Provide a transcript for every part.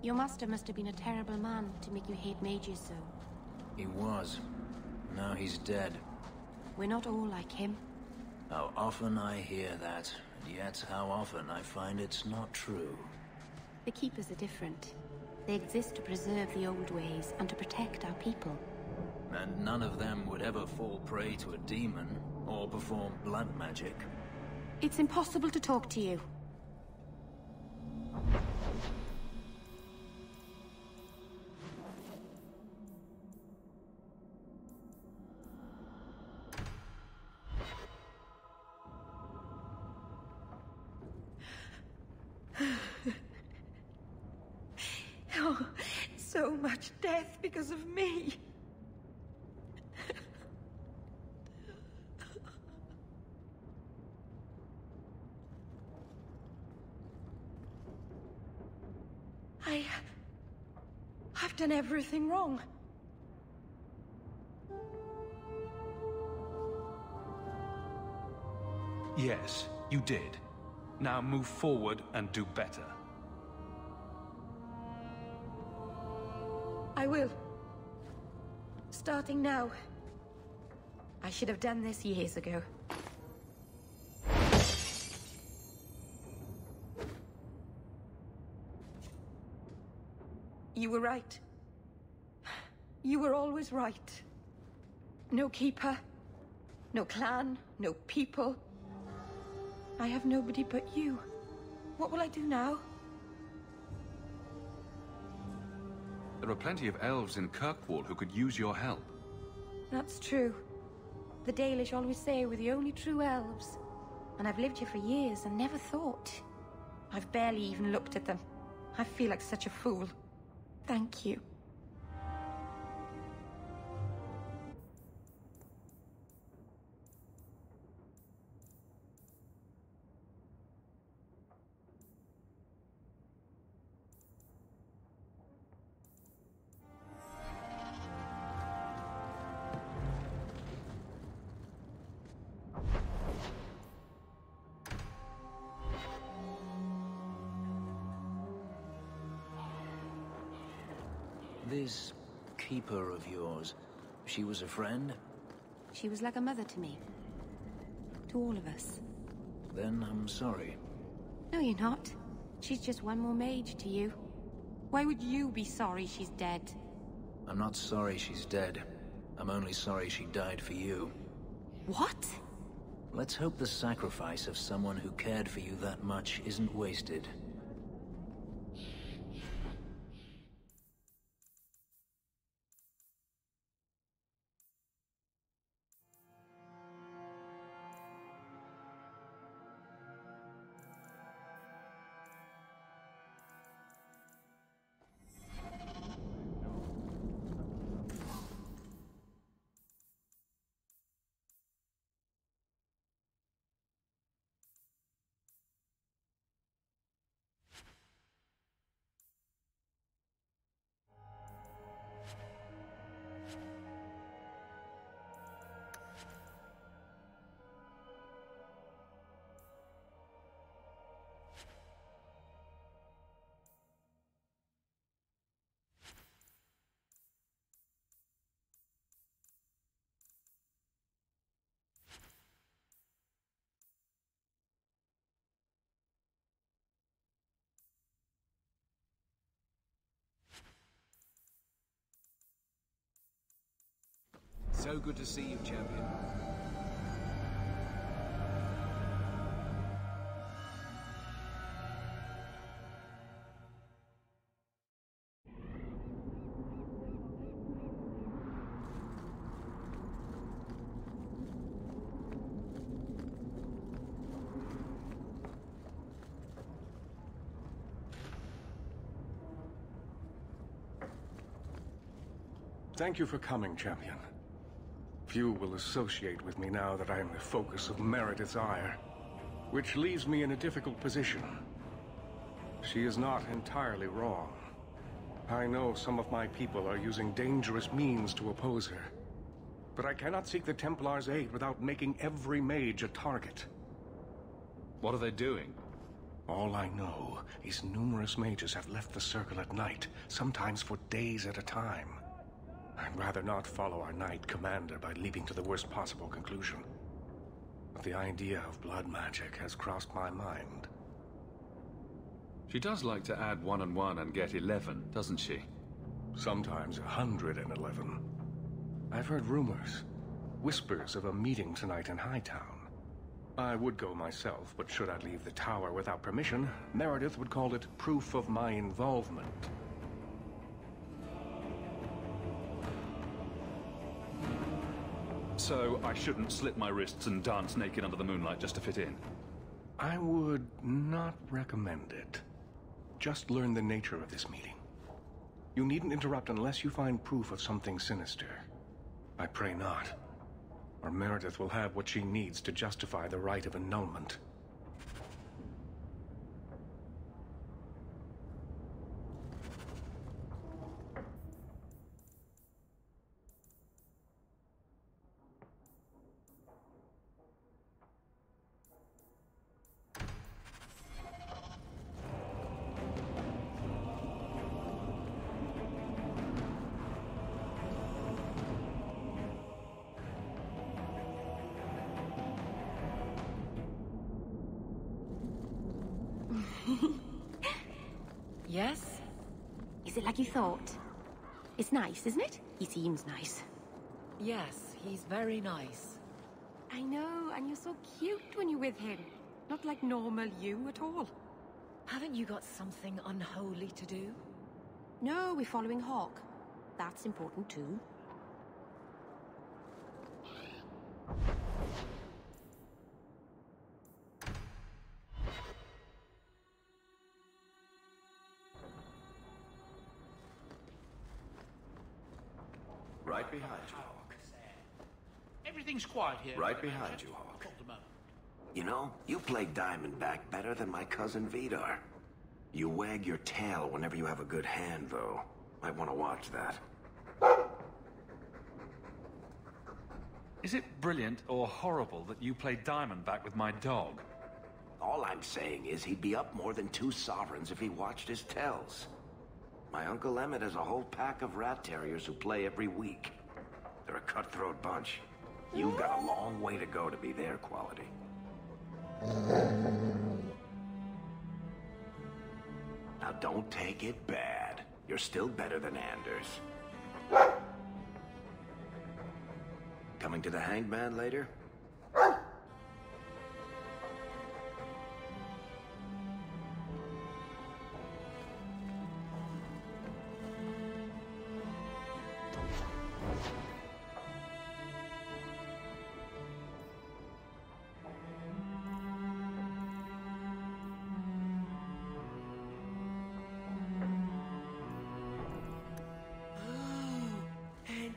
Your master must have been a terrible man to make you hate mages so. He was. Now he's dead. We're not all like him. How often I hear that, and yet how often I find it's not true. The Keepers are different. They exist to preserve the old ways and to protect our people. And none of them would ever fall prey to a demon, or perform blood magic. It's impossible to talk to you. Oh, so much death because of me. I've done everything wrong. Yes, you did. Now move forward and do better. I will. Starting now. I should have done this years ago. You were right. You were always right. No keeper, no clan, no people. I have nobody but you. What will I do now? There are plenty of elves in Kirkwall who could use your help. That's true. The Dalish always say we're the only true elves. And I've lived here for years and never thought. I've barely even looked at them. I feel like such a fool. Thank you. This keeper of yours, she was a friend? She was like a mother to me. To all of us. Then I'm sorry. No, you're not. She's just one more mage to you. Why would you be sorry she's dead? I'm not sorry she's dead. I'm only sorry she died for you. What? Let's hope the sacrifice of someone who cared for you that much isn't wasted. So good to see you, champion. Thank you for coming, champion. Few will associate with me now that I am the focus of Meredith's ire, which leaves me in a difficult position. She is not entirely wrong. I know some of my people are using dangerous means to oppose her, but I cannot seek the Templars' aid without making every mage a target. What are they doing? All I know is numerous mages have left the circle at night, sometimes for days at a time. I'd rather not follow our knight commander by leaping to the worst possible conclusion. But the idea of blood magic has crossed my mind. She does like to add 1 and 1 and get 11, doesn't she? Sometimes 111. I've heard rumors, whispers of a meeting tonight in Hightown. I would go myself, but should I leave the tower without permission, Meredith would call it proof of my involvement. So I shouldn't slit my wrists and dance naked under the moonlight just to fit in? I would not recommend it. Just learn the nature of this meeting. You needn't interrupt unless you find proof of something sinister. I pray not. Or Meredith will have what she needs to justify the right of annulment. Yes? Is it like you thought? It's nice, isn't it? He seems nice. Yes, he's very nice. I know, and you're so cute when you're with him. Not like normal you at all. Haven't you got something unholy to do? No, we're following Hawke. That's important too. Right behind you, Hawke. Everything's quiet here. Right behind you, Hawke. You know, you play Diamondback better than my cousin Vidar. You wag your tail whenever you have a good hand, though. Might want to watch that. Is it brilliant or horrible that you play Diamondback with my dog? All I'm saying is he'd be up more than 2 sovereigns if he watched his tells. My Uncle Emmett has a whole pack of rat terriers who play every week. They're a cutthroat bunch. You've got a long way to go to be their quality. Now don't take it bad. You're still better than Anders. Coming to the Hanged Man later?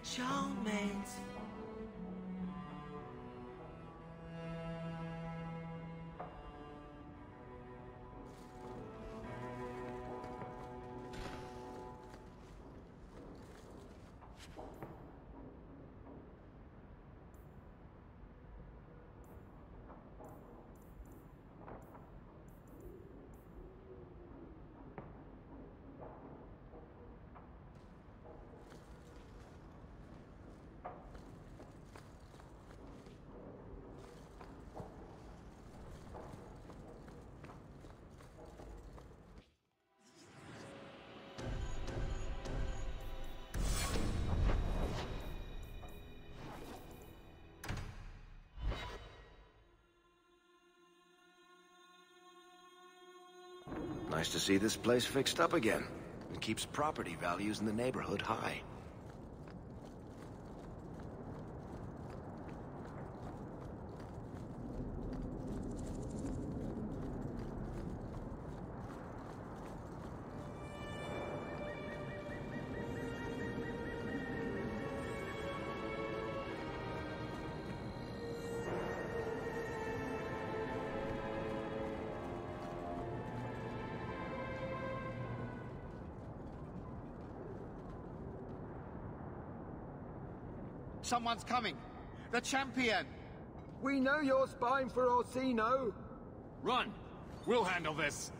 Enchantments. Nice to see this place fixed up again. It keeps property values in the neighborhood high. Someone's coming. The champion. We know you're spying for Orsino. Run. We'll handle this.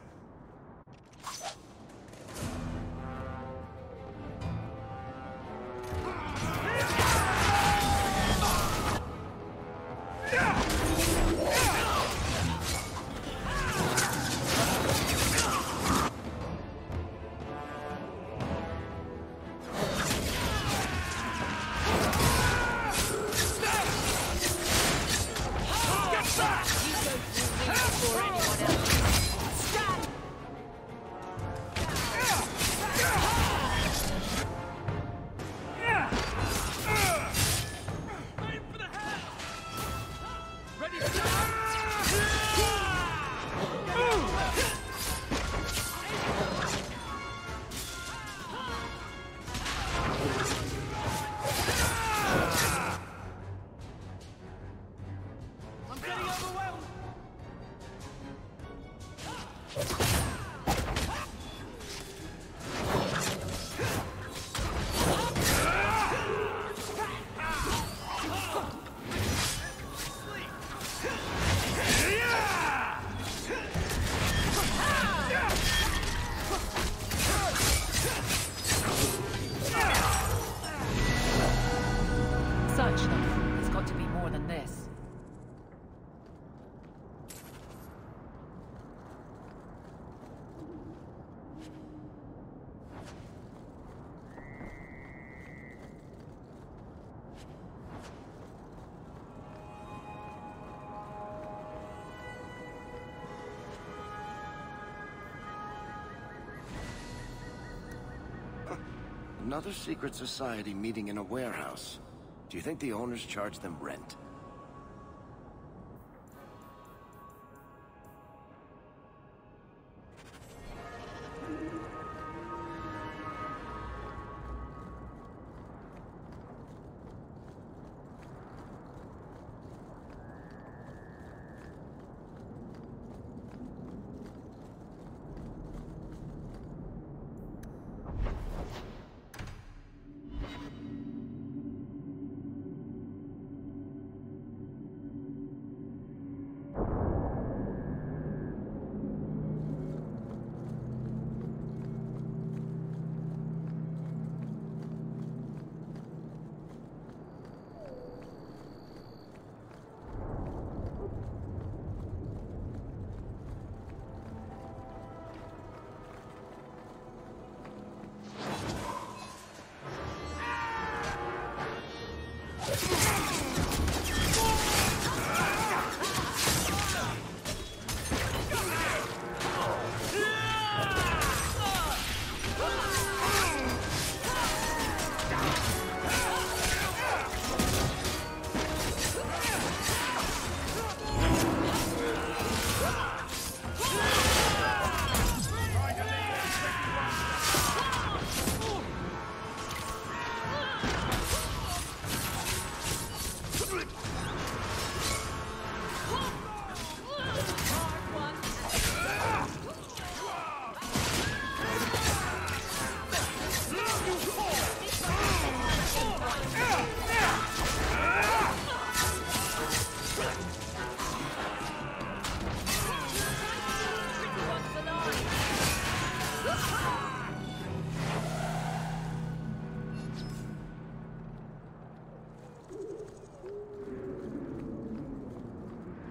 Another secret society meeting in a warehouse. Do you think the owners charge them rent?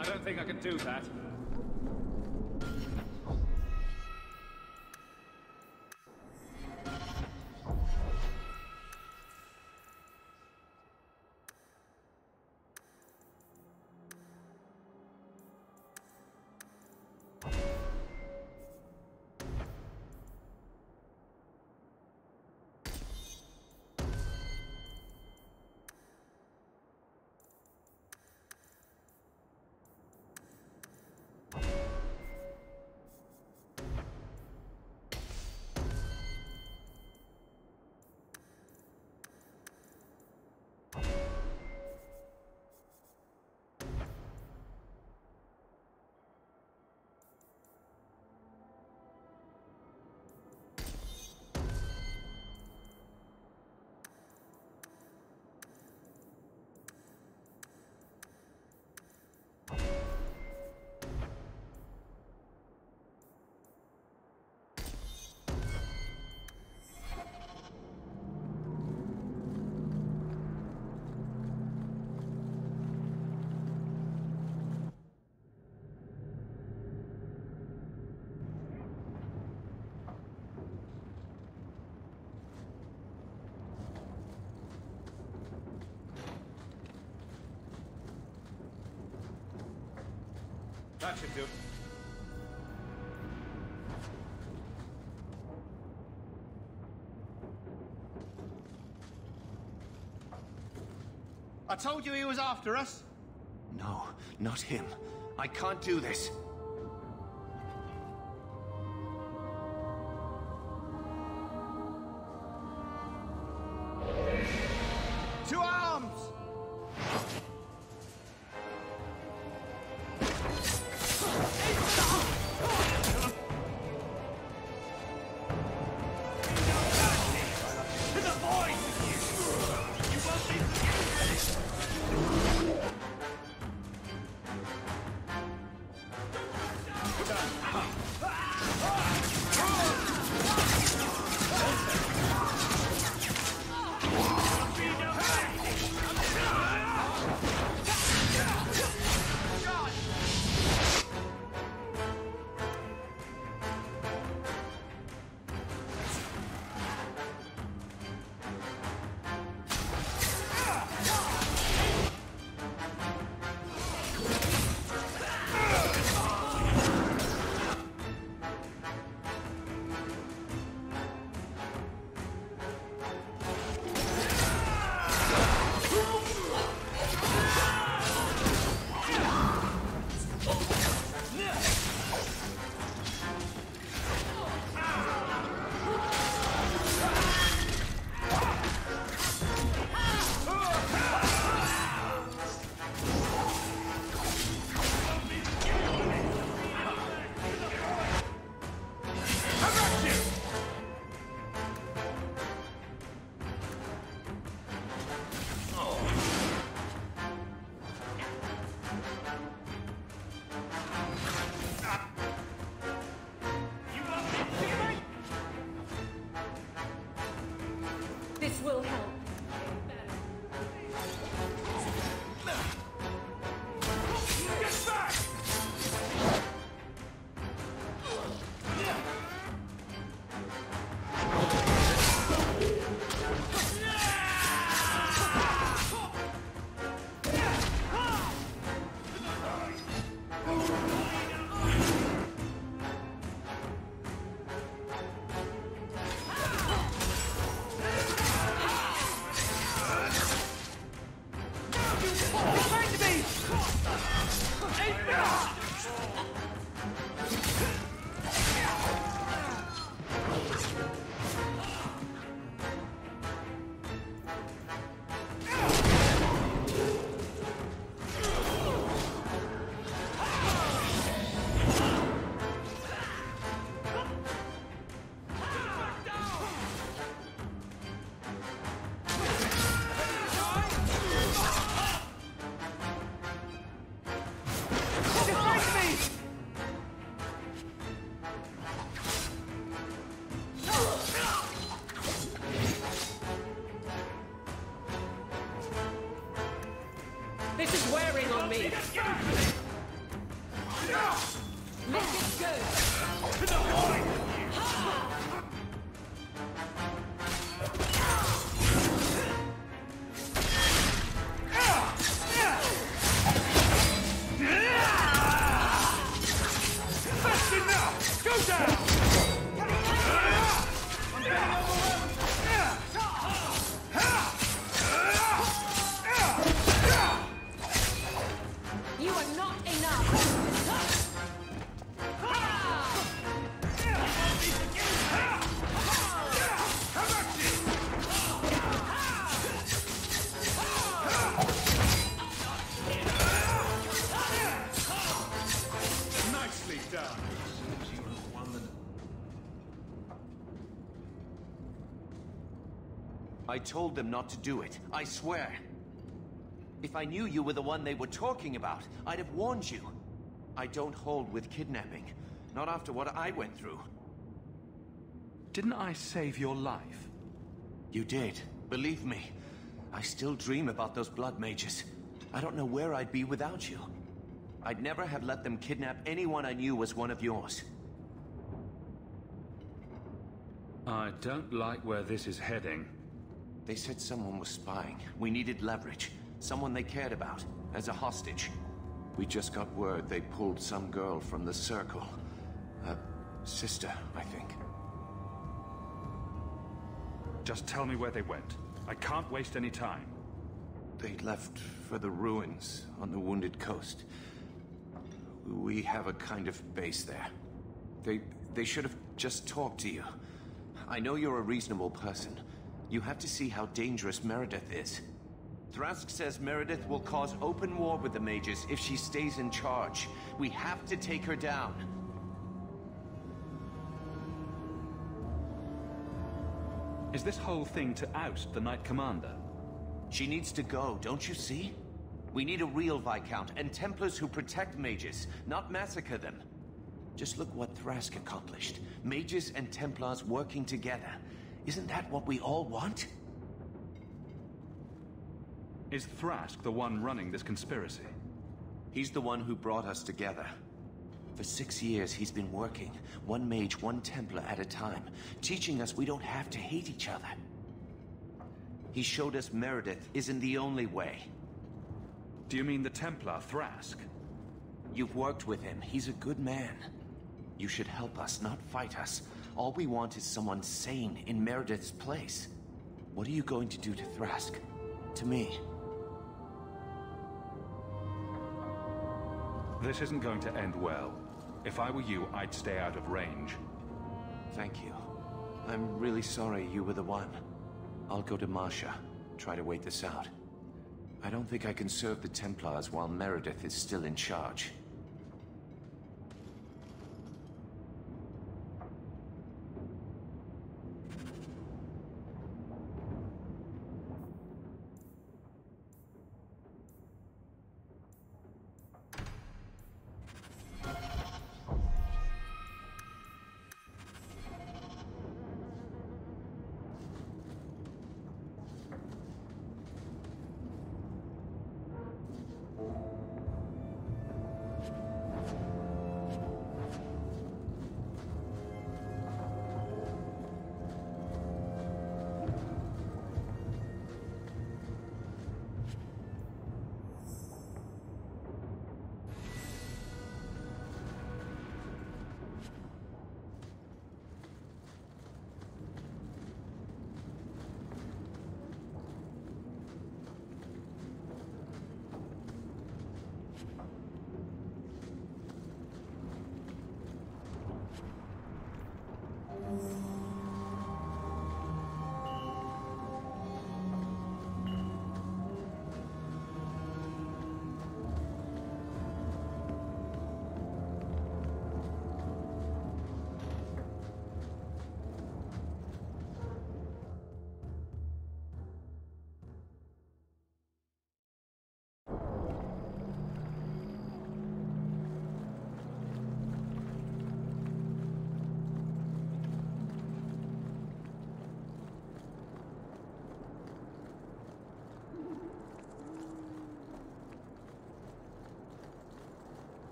I don't think I can do that. That should do. I told you he was after us. No, not him. I can't do this. To arms! This will help. Get back! This is wearing on me. Let it go. That's enough! Go down! You are not enough. Nicely done. I told them not to do it. I swear. If I knew you were the one they were talking about, I'd have warned you. I don't hold with kidnapping. Not after what I went through. Didn't I save your life? You did. Believe me. I still dream about those blood mages. I don't know where I'd be without you. I'd never have let them kidnap anyone I knew was one of yours. I don't like where this is heading. They said someone was spying. We needed leverage. Someone they cared about. As a hostage. We just got word they pulled some girl from the Circle. A sister, I think. Just tell me where they went. I can't waste any time. They left for the ruins on the Wounded Coast. We have a kind of base there. They should have just talked to you. I know you're a reasonable person. You have to see how dangerous Meredith is. Thrask says Meredith will cause open war with the mages if she stays in charge. We have to take her down. Is this whole thing to oust the Knight Commander? She needs to go, don't you see? We need a real Viscount and Templars who protect mages, not massacre them. Just look what Thrask accomplished. Mages and Templars working together. Isn't that what we all want? Is Thrask the one running this conspiracy? He's the one who brought us together. For 6 years, he's been working, one mage, one Templar at a time, teaching us we don't have to hate each other. He showed us Meredith isn't the only way. Do you mean the Templar, Thrask? You've worked with him. He's a good man. You should help us, not fight us. All we want is someone sane in Meredith's place. What are you going to do to Thrask? To me? This isn't going to end well. If I were you, I'd stay out of range. Thank you. I'm really sorry you were the one. I'll go to Marsha, try to wait this out. I don't think I can serve the Templars while Meredith is still in charge.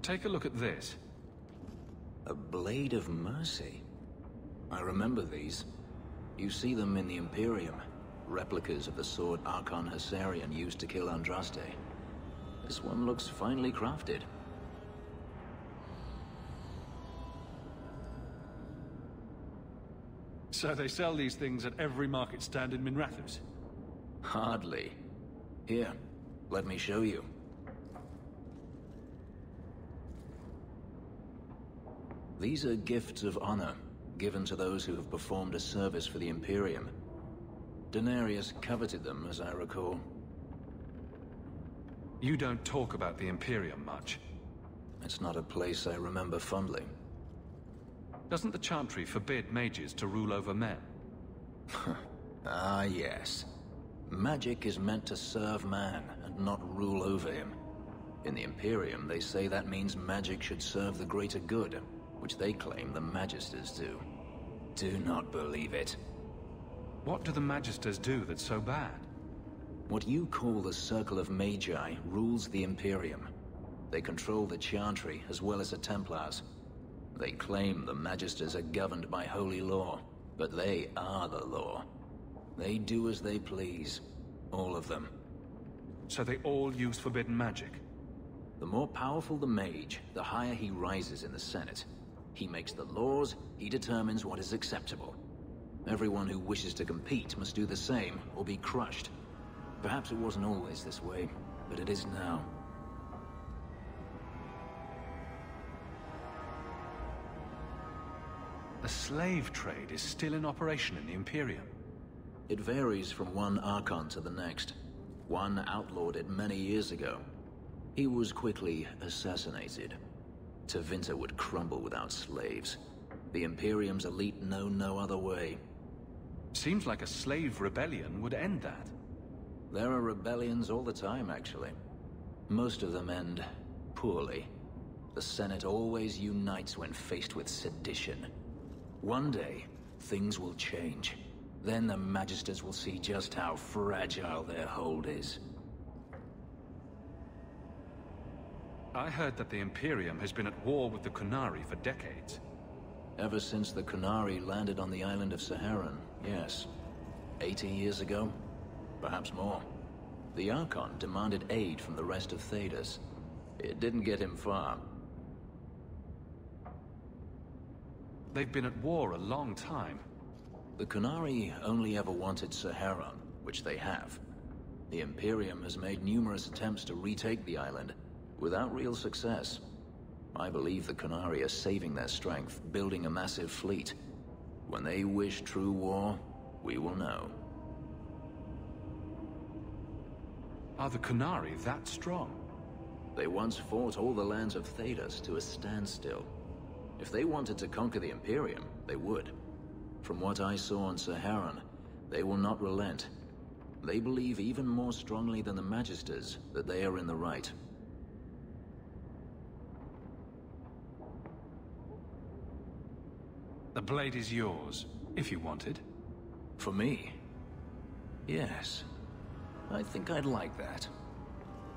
Take a look at this. A blade of mercy. I remember these. You see them in the Imperium. Replicas of the sword Archon Hessarian used to kill Andraste. This one looks finely crafted. So they sell these things at every market stand in Minrathous? Hardly. Here, let me show you. These are gifts of honor, given to those who have performed a service for the Imperium. Denarius coveted them, as I recall. You don't talk about the Imperium much. It's not a place I remember fondly. Doesn't the Chantry forbid mages to rule over men? Ah, yes. Magic is meant to serve man, and not rule over him. In the Imperium, they say that means magic should serve the greater good, which they claim the Magisters do. Do not believe it. What do the Magisters do that's so bad? What you call the Circle of Magi rules the Imperium. They control the Chantry as well as the Templars. They claim the Magisters are governed by holy law, but they are the law. They do as they please. All of them. So they all use forbidden magic? The more powerful the mage, the higher he rises in the Senate. He makes the laws, he determines what is acceptable. Everyone who wishes to compete must do the same, or be crushed. Perhaps it wasn't always this way, but it is now. The slave trade is still in operation in the Imperium. It varies from one Archon to the next. One outlawed it many years ago. He was quickly assassinated. Tevinter would crumble without slaves. The Imperium's elite know no other way. Seems like a slave rebellion would end that. There are rebellions all the time, actually. Most of them end poorly. The Senate always unites when faced with sedition. One day, things will change. Then the Magisters will see just how fragile their hold is. I heard that the Imperium has been at war with the Qunari for decades. Ever since the Qunari landed on the island of Saharan, yes. 80 years ago? Perhaps more. The Archon demanded aid from the rest of Thedas. It didn't get him far. They've been at war a long time. The Qunari only ever wanted Saharan, which they have. The Imperium has made numerous attempts to retake the island, without real success. I believe the Qunari are saving their strength, building a massive fleet. When they wish true war, we will know. Are the Qunari that strong? They once fought all the lands of Thedas to a standstill. If they wanted to conquer the Imperium, they would. From what I saw on Saharan, they will not relent. They believe even more strongly than the Magisters that they are in the right. The blade is yours, if you want it. For me? Yes. I think I'd like that.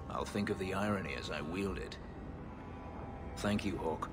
I'll think of the irony as I wield it. Thank you, Hawke.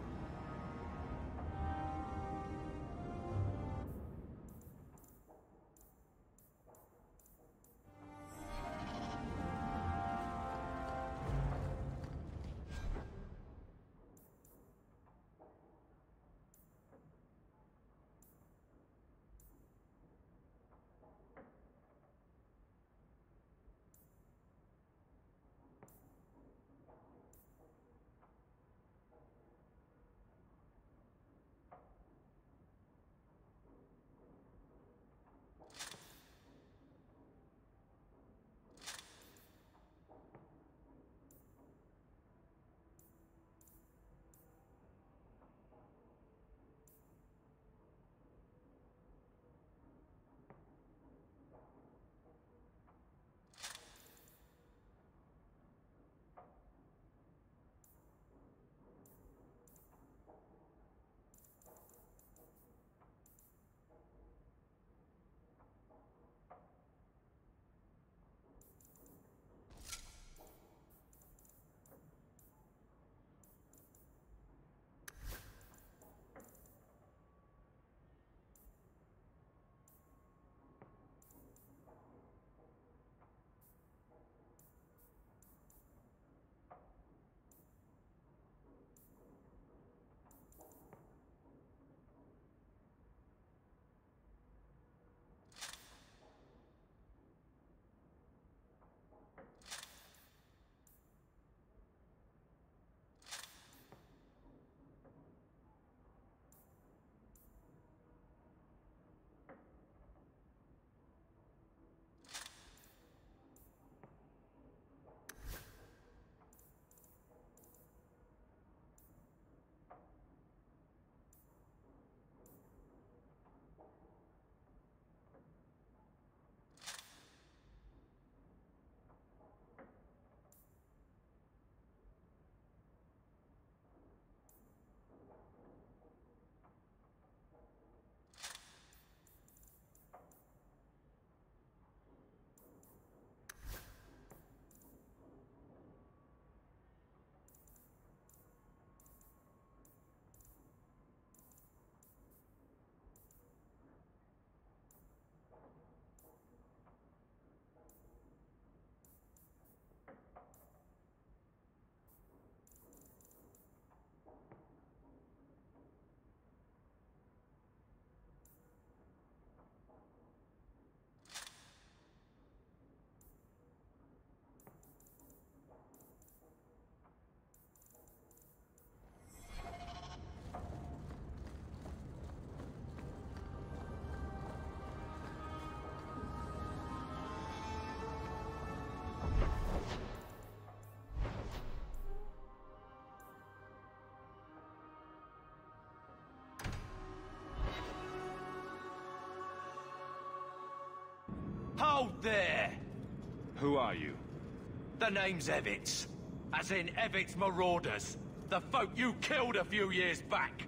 Hold there! Who are you? The name's Evitz. As in Evitz Marauders. The folk you killed a few years back.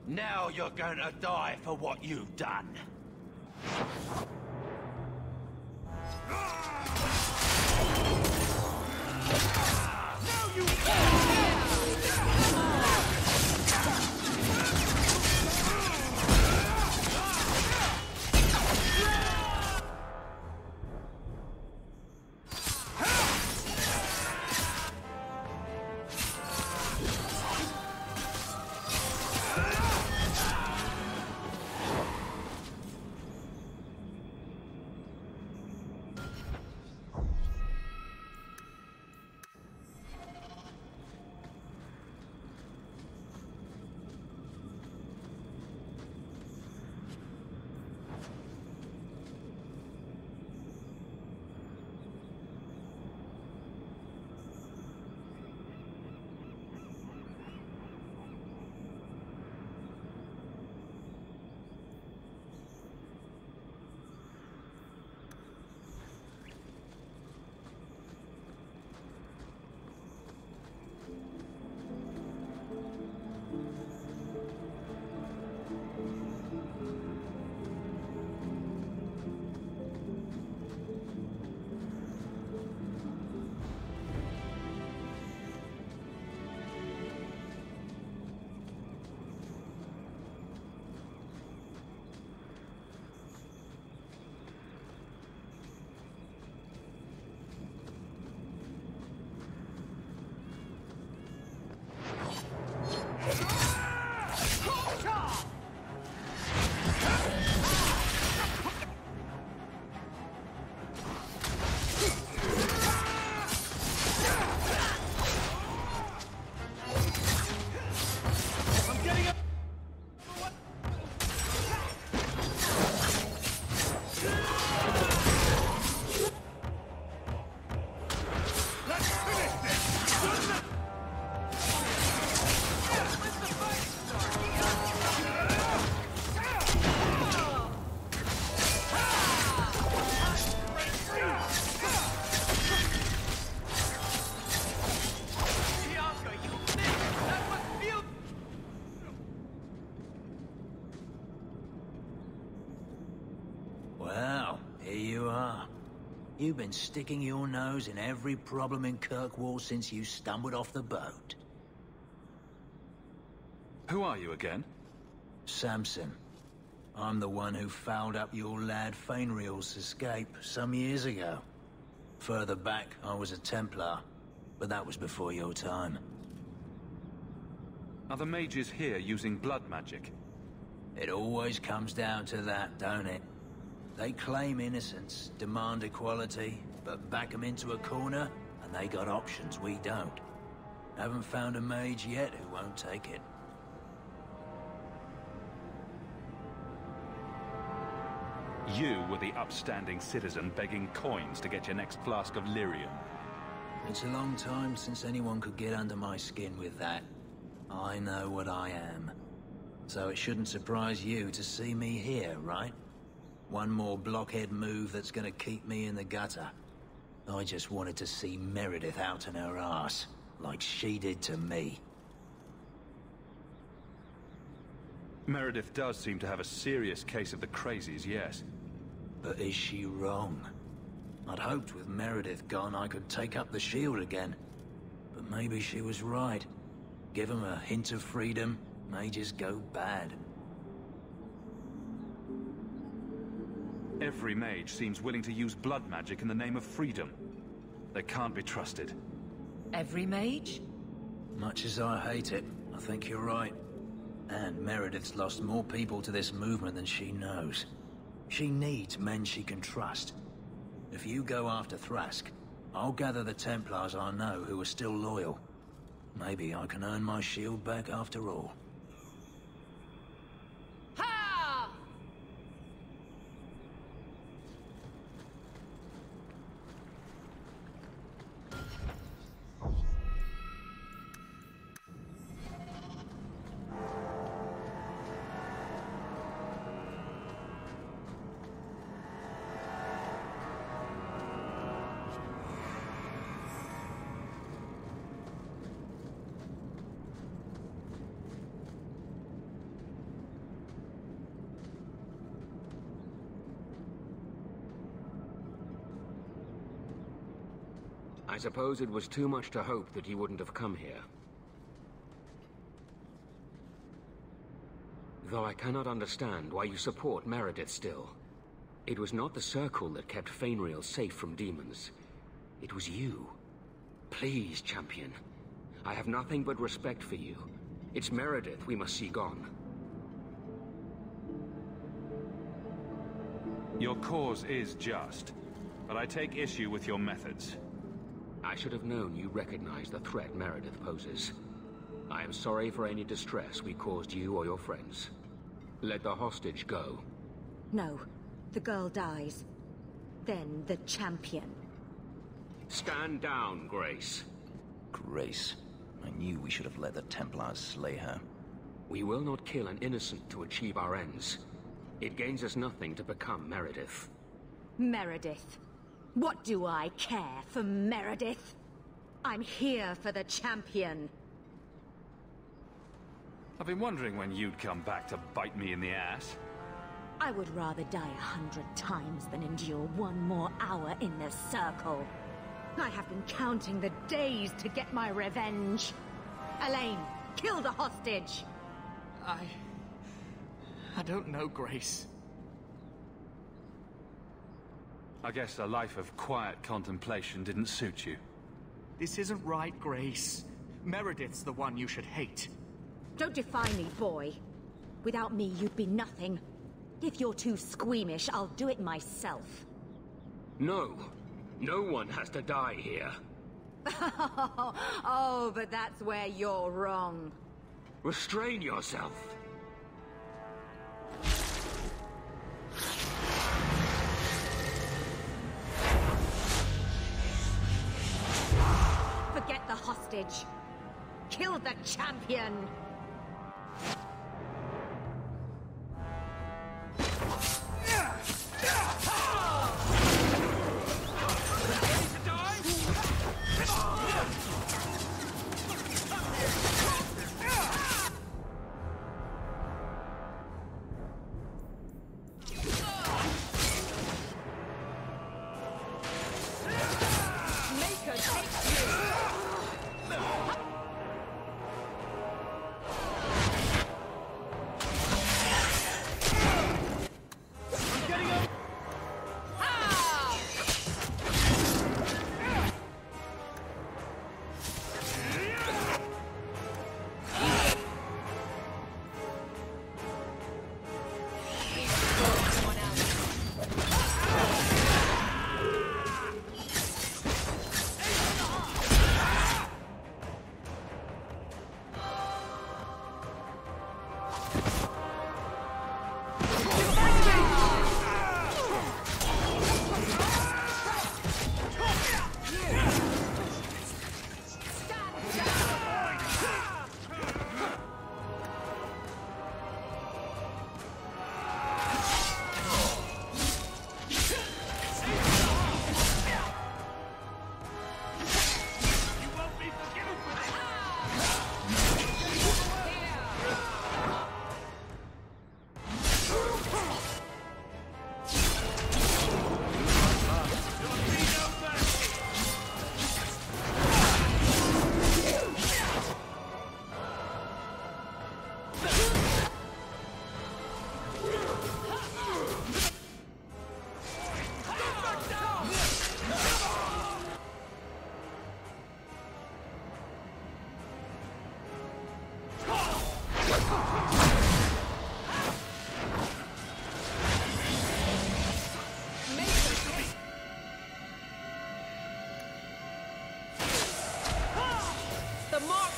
Now you're going to die for what you've done. You've been sticking your nose in every problem in Kirkwall since you stumbled off the boat. Who are you again? Samson. I'm the one who fouled up your lad Fenris's escape some years ago. Further back, I was a Templar, but that was before your time. Are the mages here using blood magic? It always comes down to that, don't it? They claim innocence, demand equality, but back them into a corner, and they got options we don't. Haven't found a mage yet who won't take it. You were the upstanding citizen begging coins to get your next flask of lyrium. It's a long time since anyone could get under my skin with that. I know what I am. So it shouldn't surprise you to see me here, right? One more blockhead move that's gonna keep me in the gutter. I just wanted to see Meredith out in her ass, like she did to me. Meredith does seem to have a serious case of the crazies, yes. But is she wrong? I'd hoped with Meredith gone I could take up the shield again. But maybe she was right. Give 'em a hint of freedom, mages go bad. Every mage seems willing to use blood magic in the name of freedom. They can't be trusted. Every mage? Much as I hate it, I think you're right. And Meredith's lost more people to this movement than she knows. She needs men she can trust. If you go after Thrask, I'll gather the Templars I know who are still loyal. Maybe I can earn my shield back after all. I suppose it was too much to hope that you wouldn't have come here. Though I cannot understand why you support Meredith still. It was not the Circle that kept Fenris safe from demons. It was you. Please, champion. I have nothing but respect for you. It's Meredith we must see gone. Your cause is just, but I take issue with your methods. I should have known you recognized the threat Meredith poses. I am sorry for any distress we caused you or your friends. Let the hostage go. No. The girl dies. Then the champion. Stand down, Grace. Grace. I knew we should have let the Templars slay her. We will not kill an innocent to achieve our ends. It gains us nothing to become Meredith. Meredith? What do I care for Meredith? I'm here for the champion. I've been wondering when you'd come back to bite me in the ass. I would rather die 100 times than endure one more hour in the Circle. I have been counting the days to get my revenge. Elaine, kill the hostage! I don't know, Grace. I guess a life of quiet contemplation didn't suit you. This isn't right, Grace. Meredith's the one you should hate. Don't defy me, boy. Without me, you'd be nothing. If you're too squeamish, I'll do it myself. No. No one has to die here. Oh, but that's where you're wrong. Restrain yourself. Forget the hostage. Kill the champion.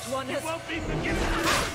One has... won't be forgiven!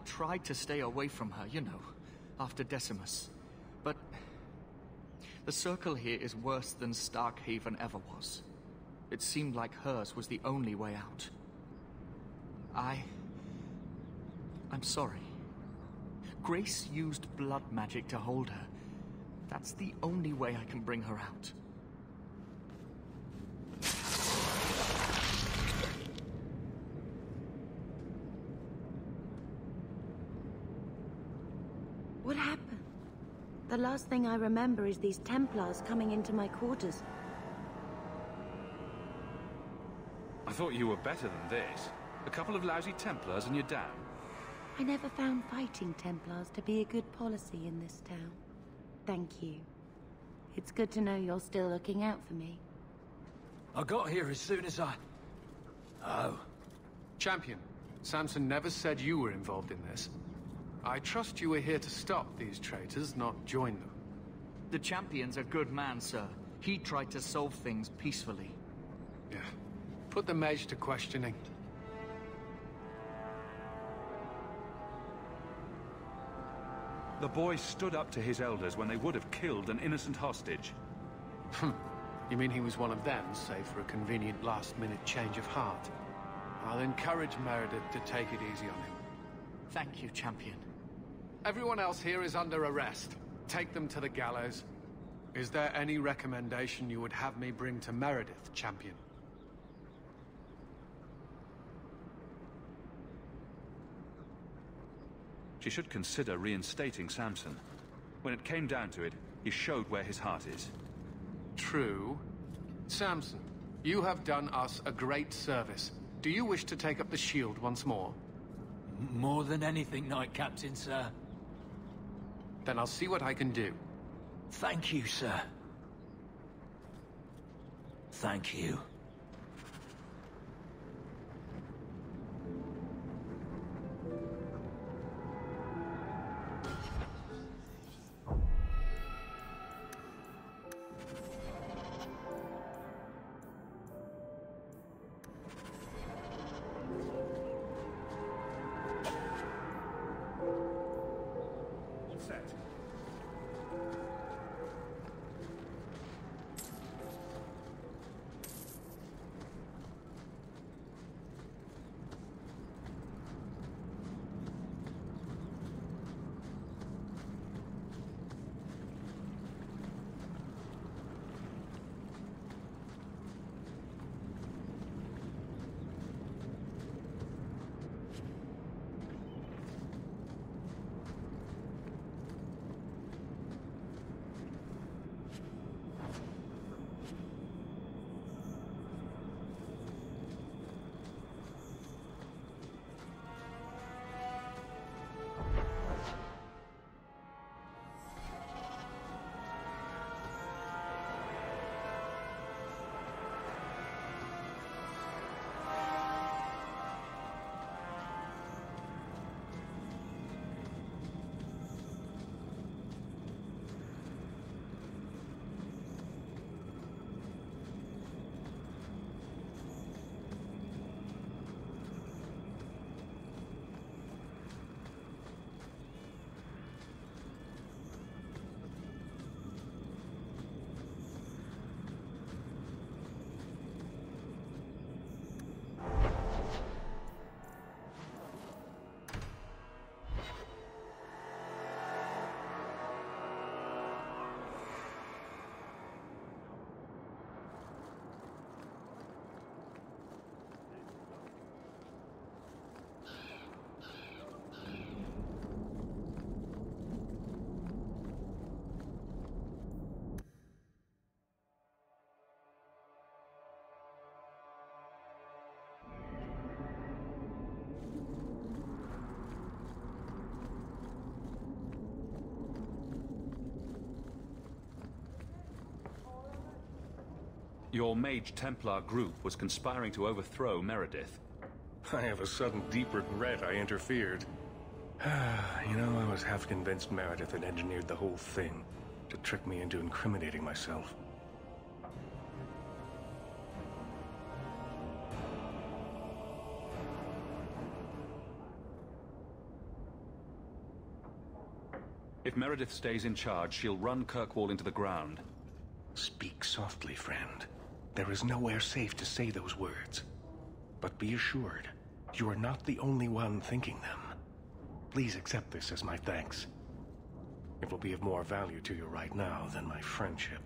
tried to stay away from her, you know, after Decimus. But the Circle here is worse than Starkhaven ever was. It seemed like hers was the only way out. I'm sorry. Grace used blood magic to hold her. That's the only way I can bring her out. What happened? The last thing I remember is these Templars coming into my quarters. I thought you were better than this. A couple of lousy Templars and you're down. I never found fighting Templars to be a good policy in this town. Thank you. It's good to know you're still looking out for me. I got here as soon as I... Oh. Champion, Samson never said you were involved in this. I trust you were here to stop these traitors, not join them. The Champion's a good man, sir. He tried to solve things peacefully. Yeah. Put the mage to questioning. The boy stood up to his elders when they would have killed an innocent hostage. You mean he was one of them, save for a convenient last-minute change of heart? I'll encourage Meredith to take it easy on him. Thank you, Champion. Everyone else here is under arrest. Take them to the gallows. Is there any recommendation you would have me bring to Meredith, Champion? She should consider reinstating Samson. When it came down to it, he showed where his heart is. True. Samson, you have done us a great service. Do you wish to take up the shield once more? More than anything, Knight Captain, sir. Then I'll see what I can do. Thank you, sir. Thank you. Your Mage Templar group was conspiring to overthrow Meredith. I have a sudden deep regret I interfered. You know, I was half convinced Meredith had engineered the whole thing to trick me into incriminating myself. If Meredith stays in charge, she'll run Kirkwall into the ground. Speak softly, friend. There is nowhere safe to say those words. But be assured, you are not the only one thinking them. Please accept this as my thanks. It will be of more value to you right now than my friendship.